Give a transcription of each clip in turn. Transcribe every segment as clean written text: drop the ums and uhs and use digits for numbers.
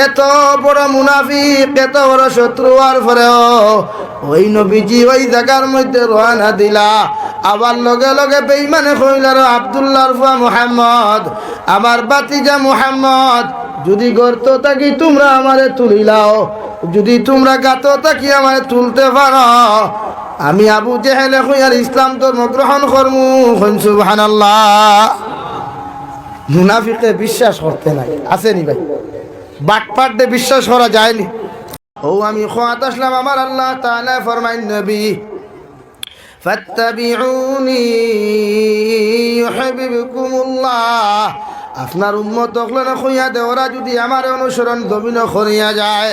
এত বড় মুনাফিক, এত বড় শত্রু হওয়ার পরেও ওই নবীজি ওই জায়গার মধ্যে রওনা দিলা। আবার লগে লগে বেঈমানে কইলার আব্দুল্লাহর ফুয়া মুহাম্মদ, আমার বাতিজা মুহাম্মদ, যদি গর্ত থাকি তোমরা আমারে তুলিলাও, যদি তোমরা গাত থাকি আমারে তুলতে পারো, আমি আবু জেহেলে কইয়ার ইসলাম ধর্ম গ্রহণ করমু। সুবহানাল্লাহ। মুনাফিকে বিশ্বাস করতে নাই, আসেনি ভাই? বাটপাটে বিশ্বাস করা যায়নি। ও আমি খোয়াত আসলাম, আমার আল্লাহ তাআলা ফরমাইন নবী ফাত্তাবিউনি ইউহিব্বুকুমুল্লাহ। আপনার উম্মত হলো না কইয়া দে, ওরা যদি আমার অনুসরণ জমিন করিয়া যায়,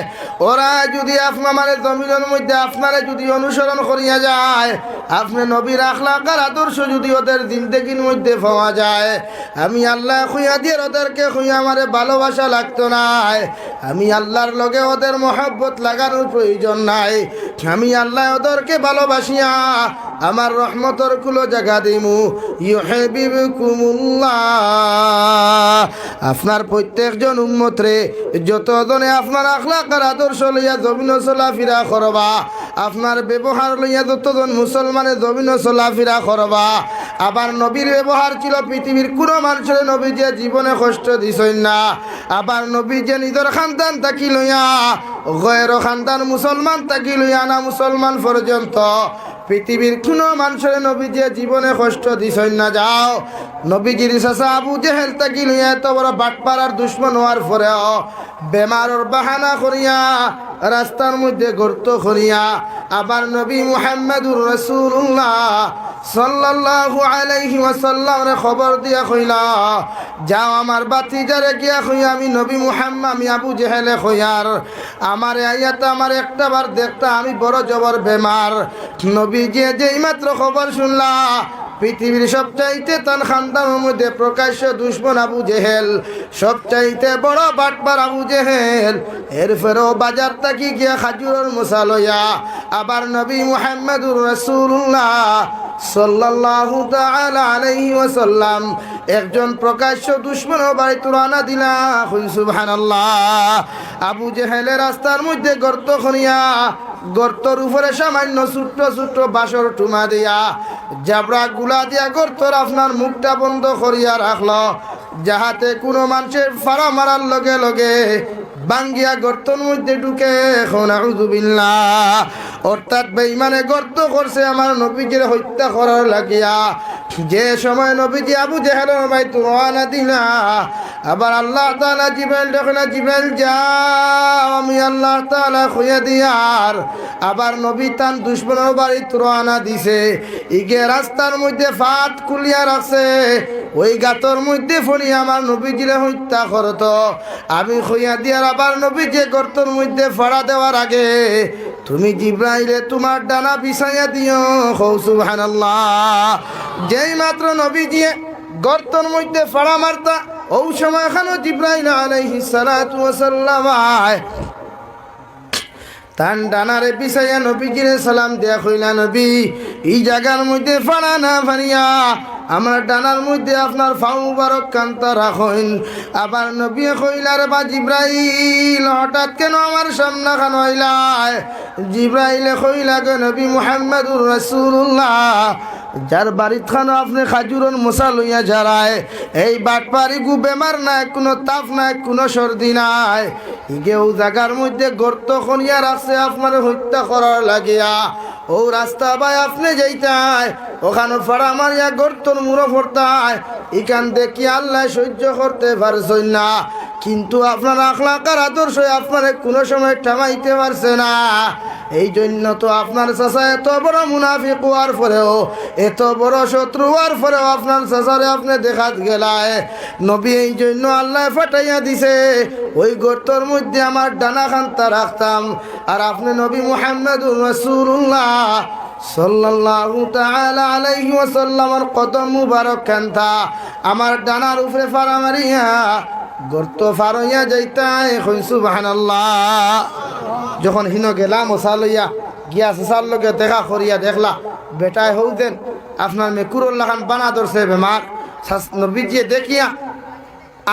ওরা যদি আমার জমিনের মধ্যে আপনারে যদি অনুসরণ করিয়া যায়, আপনি নবীর আখলাক আর আদর্শ যদি ওদের জিন্দেগির মধ্যে পাওয়া যায়, আমি আল্লাহ কইয়া দিয়ে ওদেরকে কইয়া আমারে ভালোবাসা লাগতো নাই, আমি আল্লাহর লগে ওদের মহব্বত লাগানোর প্রয়োজন নাই, আমি আল্লাহ ওদেরকে ভালোবাসিয়া আমার রহমতর কুলো জায়গা দিমু। ইউহিব্বুকুমুল্লাহ। আপনার প্রত্যেকজন উম্মত রে যতজনে আপনার আখলাক আর আদর্শ লইয়া জমিন চলাফেরা করবা, আপনার ব্যবহার লইয়া যতজন মুসলমানের জমিন চলাফেরা করবা। আবার নবীর ব্যবহার ছিল পৃথিবীর কোনো মানুষের নবী যে জীবনে কষ্ট দিছেন না। আবার নবী যে নিজের খানদান থাকি লইয়া গয়ের খানদান মুসলমান থাকি লইয়া না মুসলমান পর্যন্ত পৃথিবীর কোনো মানুষের নবী যে জীবনে কষ্ট দিছেন না। যাও নবীজির চাচা আবু জেহেল থাকি লইয়া এত বড় বাটপাড়ার দুশ্মন হওয়ার পরেও বেমারর বাহানা করিয়া রাস্তার মধ্যে গর্ত করিয়া আবার নবী মুহাম্মদুর রাসূলুল্লাহ সাল্লাল্লাহু আলাইহি ওয়াসাল্লামরে খবর দিয়া কইলা, যাও আমার বাতিজারে গিয়া কইয়া আমি নবী মুহাম্মদ, আমি আবু জেহেলে কইয়ার আমারে আইয়াতা আমার একটা বার দেখতা, আমি বড় জবর বেমার। নবী যেই মাত্র খবর শুনলা, পৃথিবীর সবচাইতে তার খানদানের মধ্যে প্রকাশ্য দুশ্মন আবু জেহেল, সবচাইতে বড় বাটবার আবু জেহেল, এরপরেও বাজার থাকি গিয়া খাজুরের মশা লইয়া আবার নবী মুহাম্মদুর রাসূলুল্লাহ সাল্লাল্লাহু তাআলা আলাইহি ওয়াসাল্লাম একজন প্রকাশ্য দুশ্মন বাড়ি তুরানা দিলা। সুবহানাল্লাহ। আবু জেহেলের রাস্তার মধ্যে গর্ত খনিয়া গর্তর উপরে সামান্য ছোট্ট ছোট্ট বাঁশর টুমা দিয়া জাবরা গুলা দিয়া গর্তর আপনার মুখটা বন্ধ করিয়া রাখলো, যাহাতে কোনো মানুষের ফাড়া মারার লগে লগে বাঙ্গিয়া গর্তর মধ্যে ঢুকে। এখন আউযু বিল্লাহ। অর্থাৎ বেঈমানে গর্ত করছে আমার নবীজির হত্যা করার লাগিয়া। যে সময় নবীজি আবু জেহেলের বাইত রওনা দিলা, আবার আল্লাহ তাআলা জিবরাইল দেখনা, জিবরাইল যাও, আমি আল্লাহ তাআলা কইয়া দিয়ার আবার নবী তান দুশমনের বাড়িত রওনা দিছে। ইগে রাস্তার মধ্যে ফাত খুলিয়া রাখছে, ওই গাতর মধ্যে ফনি আমার নবীজিরে হত্যা করত। আমি কইয়া দিয়ার আবার নবীজি গর্তর মধ্যে ফাড়া দেওয়ার আগে তুমি জিবরাইলে তোমার ডানা বিছাইয়া দিও। সুবহানাল্লাহ। যেই মাত্র নবীজি গর্তর মধ্যে ফাড়া মারতা, ওই সময় এখানে জিবরাইল আলাইহিস সালাতু ওয়াস সালাম তান ডানারে বিছাইয়া নবীজিরে সালাম দেয়া কইলা, নবী এই জায়গার মধ্যে ফাড়া না ফাড়িয়া আমার ডানার মধ্যে আপনার ফাউ মুবারক কান্তা রাখেন। আবার নবী কইলার বা জিবরাইল হঠাৎ কেন আমার সামনে খান হইলায়? জিবরাইলে কইলা, গে নবী মুহাম্মদুর রাসূলুল্লাহ, যার বাড়িত খানো আপনি খাজুরন মশা লইয়া যারায়, এই বাটপারি গু বেমার নাই, কোনো তাপ নাই, কোনো সর্দি নাই, ইগে ও জায়গার মধ্যে গর্ত খনিয়া রাখছে আপনার হত্যা করার লাগিয়া। ও রাস্তা বাই আপনি যাইতায়, ওখানে ফাড়া মারিয়া গর্তর মুড়ো ফোরতায়, ইখান দেখি আল্লাহ সহ্য করতে পারছেন না। কিন্তু আপনার আখলাক আর আদর্শ আপনার কোনো সময় থামাইতে পারছে না। এই জন্য তো আপনার চাচা এত বড় মুনাফিক হওয়ার পরেও, এত বড় শত্রু হওয়ার পরেও আপনার চাচারে আপনি দেখাত গেলায়। নবী এই জন্য আল্লাহ ফাটাইয়া দিছে, ওই গর্তর মধ্যে আমার ডানা খান্তা রাখতাম, আর আপনি নবী মুহাম্মদুর রাসূলুল্লাহ সাল্লাল্লাহু তাআলা আলাইহি ওয়াসাল্লামের কদম মুবারক খান্তা আমার ডানার উপরে ফাড়া মারিয়া গর্ত ফারইয়া যাইতাই। সুবহানাল্লাহ। যখন হিনো গেলাম ওসা লইয়া গিয়া চাচার লগে দেখা করিয়া দেখলা বেটায় হৌতেন আপনার মেকুরুল্লাহ খান বানা ধরছে বেমার। নবীজি দেখিয়া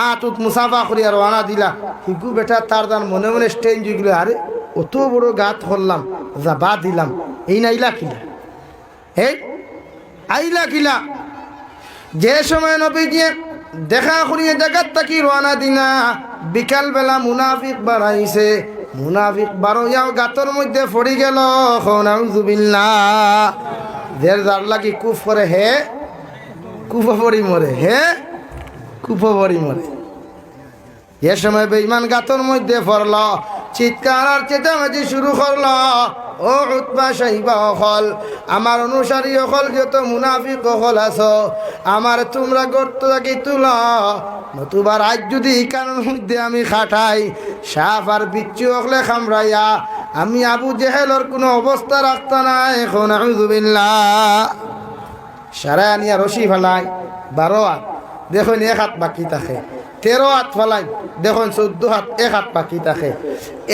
আতুত মুসাফা করিয়া রওনা দিলা হিগু বেটা তার দান মনে মনে স্টেঞ্জ হইগুলো আরে অত বড় গাত করলাম যা বা দিলাম এই নাইলা কিলা হে আইলা কিলা যে সময় নবীজি দেখা করিয়ে জায়গাত থাকি রওনা দিনা বিকাল বেলা মুনাফিক বাড়াইছে মুনাফিক বারোয়াও গাতর মধ্যে পড়ি গেল নাউজুবিল্লাহ দের যার লাগি কুফ করে হে কুফ পড়ি মরে হে কুফ পড়ি মরে এ সময় বেঈমান গাতর মধ্যে পড়ল চিৎকার আর চেঁচামেচি শুরু করল ও উতবা সাইবা হল আমার অনুসারী হল যত মুনাফিক হল আছো আমার তোমরা গর্ত থাকি তুল নতুবা আজ যদি কারণ মধ্যে আমি খাটাই সাপ আর বিচ্ছু হলে খামরাইয়া আমি আবু জেহেলর কোনো অবস্থা রাখতা না এখন আউযুবিল্লাহ সারা আনিয়া রশি ফেলাই 12 হাত দেখুন 1 হাত বাকি থাকে 13 হাত ফেলাই দেখুন 14 হাত 1 হাত বাকি থাকে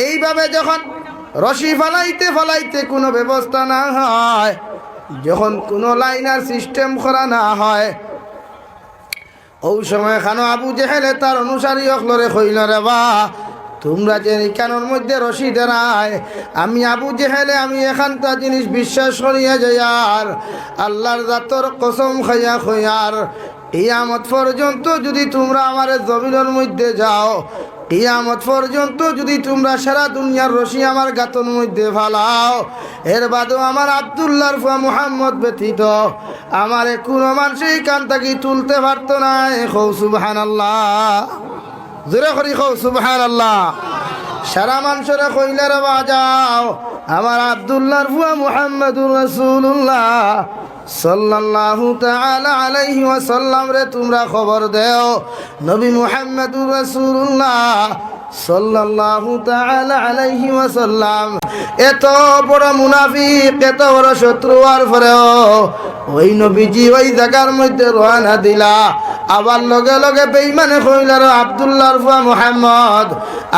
এইভাবে যখন রশি ফলাইতে ফলাইতে কোনো ব্যবস্থা না হয় যখন কোনো লাইনার সিস্টেম করা না হয় ওই সময় খানো আবু জেহেলে তার অনুসারী অখলরে কইল রে বা তোমরা যে কানোর মধ্যে রশি দেরায় আমি আবু জেহেলে আমি এখানটা জিনিস বিশ্বাস করিয়া যাই আর আল্লাহর জাতর কসম খাইয়া খইয়ার কিয়ামত পর্যন্ত যদি তোমরা আমার জমিনের মধ্যে যাও কিয়ামত পর্যন্ত যদি তোমরা সারা দুনিয়ার রশি আমার গাতর মধ্যে ফালাও এর বাদেও আমার আব্দুল্লাহর ফুয়া মুহাম্মদ ব্যতীত আমারে কোনো মানুষই কান থাকি তুলতে পারতো না খৌ সুবহানাল্লাহ জোরে করি খৌ সুবহানাল্লাহ সারা মানুষেরা কইলার বাজাও আমার আব্দুল্লাহর ফুয়া মুহাম্মদুর রাসূলুল্লাহ সাল্লাল্লাহু তাআলা আলাইহি ওয়াসাল্লাম রে তোমরা খবর দেও নবী মুহাম্মদুর রাসূলুল্লাহ সাল্লাল্লাহু তাআলা আলাইহি ওয়াসাল্লাম এত বড় মুনাফিক এত বড় শত্রু আর পরেও ওই নবীজি ওই জায়গার মধ্যে রওনা দিলা আবার লগে লগে বেঈমানে কইলার আব্দুল্লাহর ফুয়া মুহাম্মদ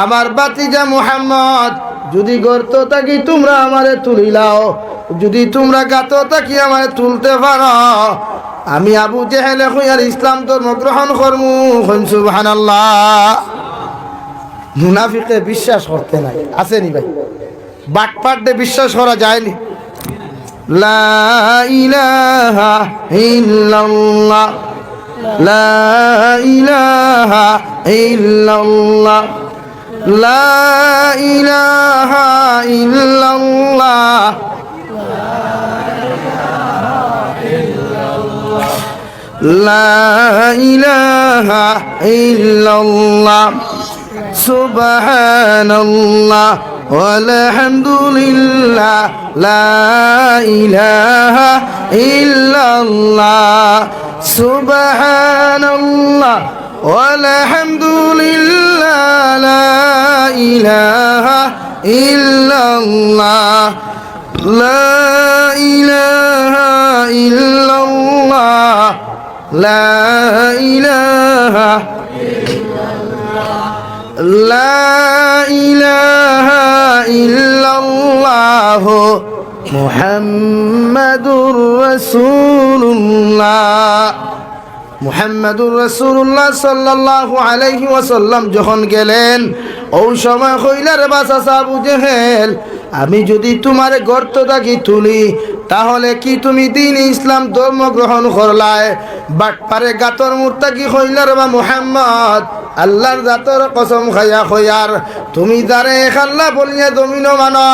আমার বাতিজা মুহাম্মদ যদি গর্ত থাকি তোমরা আমারে তুলিলাও যদি তোমরা গাত থাকি আমারে তুলতে পারো আমি আবু জেহেলে কইয়ার ইসলাম ধর্ম গ্রহণ করমু সুবহানাল্লাহ মুনাফিকে বিশ্বাস করতে নাই আসেনি ভাই বাটপাটে বিশ্বাস করা যায়নি লা ইলাহা ইল্লাল্লাহ লা ইলাহা ইল্লাল্লাহ লা ইলাহা ইল্লাল্লাহ লা ইলাহা ইল্লাল্লাহ সুবহানাল্লাহ walhamdulillah la ilaha illallah subhanallah walhamdulillah la ilaha illallah la ilaha illallah la ilaha লা ইলাহা ইল্লাল্লাহ মুহাম্মাদুর রাসূলুল্লাহ মুহাম্মাদুর রাসূলুল্লাহ সাল্লাল্লাহু আলাইহি ওয়াসাল্লাম যখন গেলেন ওই সময় কইলার বাসা আবু জেহেল আমি যদি তোমার গর্ত থাকি তুলি তাহলে কি তুমি দিন ইসলাম ধর্ম গ্রহণ করলায় বাটপারে গাতর মুর্তা কি কইলার বা মুহাম্মদ আল্লাহর জাতর কসম খাইয়া খয়ার তুমি যারে খাল্লা বলিয়া জমিন মানো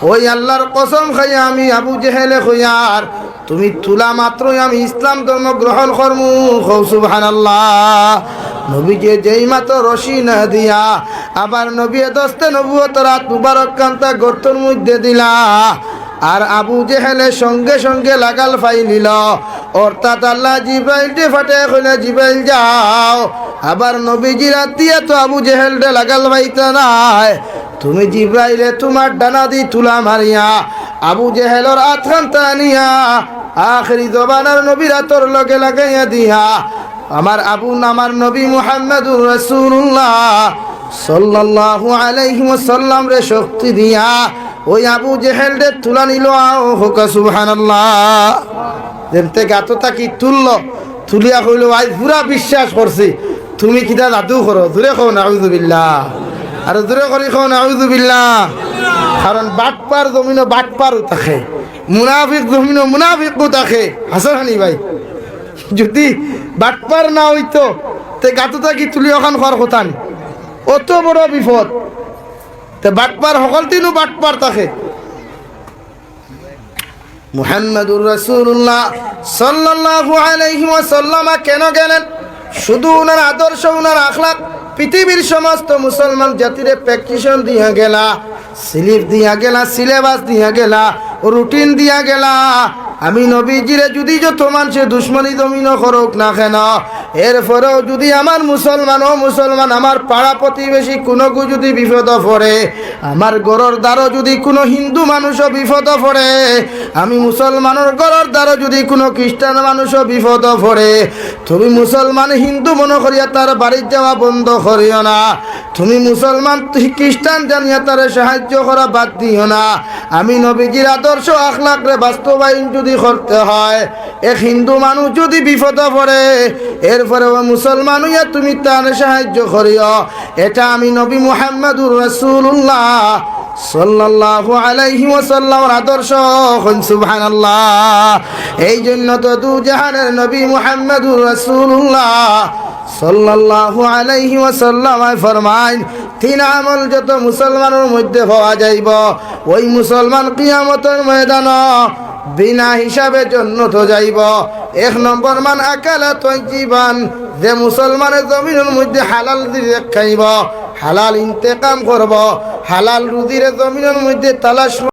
ওই আল্লাহর কসম খাইয়া আমি আবু জেহেলে খয়ার তুমি তুলা মাত্রই আমি ইসলাম ধর্ম গ্রহণ করমু সুবহানাল্লাহ নবীকে যেই মাত্র রশি না দিয়া আবার নবী দস্তে নবুয়তের রাত মুবারক কান্তা গর্তর মধ্যে দিলা আর আবু জেহেলে সঙ্গে সঙ্গে লাগাল ফাইলিল অর্থাৎ আল্লাহ জিব্রাইলকে ফাটে কইলে জিব্রাইল যাও আবার নবীজি রাতিয়া তো আবু জেহেলকে লাগাল ফাইতা নাই তুমি জিব্রাইলে তোমার ডানা দি তুলা মারিয়া আবু জেহেলর আতখান টানিয়া আখরি জবানার নবীর আতর লগে লাগাইয়া দিয়া আমার আমার নবী মুহাম্মদুর রাসূলুল্লাহ সাল্লাল্লাহু আলাইহি ওয়াসাল্লাম রে শক্তি দিয়া ওই আবু জেহেল রে তুলা নিল হোক সুবহানাল্লাহ যেতে গাতটা কি তুললো তুলিয়া কইল আজ পুরা বিশ্বাস করছি তুমি কিতা জাদু করো, জোরে খাও নাউযুবিল্লাহ, আর জোরে করি খাও নাউযুবিল্লাহ। কারণ বাটপার জমিনও বাটপারও থাকে, মুনাফিক জমিনও মুনাফিকও থাকে। হাসন হানি ভাই, যদি বাটপার না হইতো তে গাতো থাকি তুলি ওখান খর হতান, অত বড় বিপদ। তে বাটপার সকল দিনও বাটপার থাকে। মুহাম্মাদুর রাসূলুল্লাহ সাল্লাল্লাহু আলাইহি ওয়াসাল্লাম কেন গেলেন? শুধু ওনার আদর্শ, ওনার আখলাক পৃথিবীর সমস্ত মুসলমান জাতিরে প্র্যাকটিশন দিয়া গেলা, স্লিপ দিয়া গেলা, সিলেবাস দিয়া গেলা, রুটিন দিয়া গেলা। আমি নবীজিরে যদি যত মানুষে দুশ্মনী জমিন করুক না কেন, এরপরেও যদি আমার মুসলমান ও মুসলমান আমার পাড়া প্রতিবেশী কোনো যদি বিপদ পড়ে, আমার গরর দ্বারও যদি কোনো হিন্দু মানুষও বিপদ পড়ে, আমি মুসলমানের গরর দ্বারও যদি কোনো খ্রিস্টান মানুষও বিপদ পড়ে, তুমি মুসলমান হিন্দু মনে করিয়া তার বাড়ির যাওয়া বন্ধ করিও না। তুমি মুসলমান খ্রিস্টান জানিয়া তার সাহায্য করা বাদ দিও না। আমি নবীজির আদর্শ আখলাকরে বাস্তবায়ন যদি করতে হয়, এক হিন্দু মানুষ যদি বিপদ পড়ে, এরপরে ও মুসলমান হইয়া তুমি তার সাহায্য করিও। এটা আমি নবী মুহাম্মাদুর রাসূলুল্লাহ সাল্লাল্লাহু আলাইহি ওয়াসাল্লামের আদর্শ। সুবহানাল্লাহ। এই জন্য তো দু জাহানের নবী মুহাম্মাদুর রাসূলুল্লাহ সাল্লাল্লাহু আলাইহি ওয়াসাল্লাম ফরমাইন, তিন আমল যত মুসলমানের মধ্যে পাওয়া যাইব, ওই মুসলমান কিয়ামতের ময়দান বিনা হিসাবে জান্নাত যাইব। এক নম্বর মান আকালা তাইয়িবান, যে মুসলমানের জমিনের মধ্যে হালাল দিয়ে খাইব, হালাল ইন্তেকাম করব, হালাল রুজির জমিনের মধ্যে তালাশ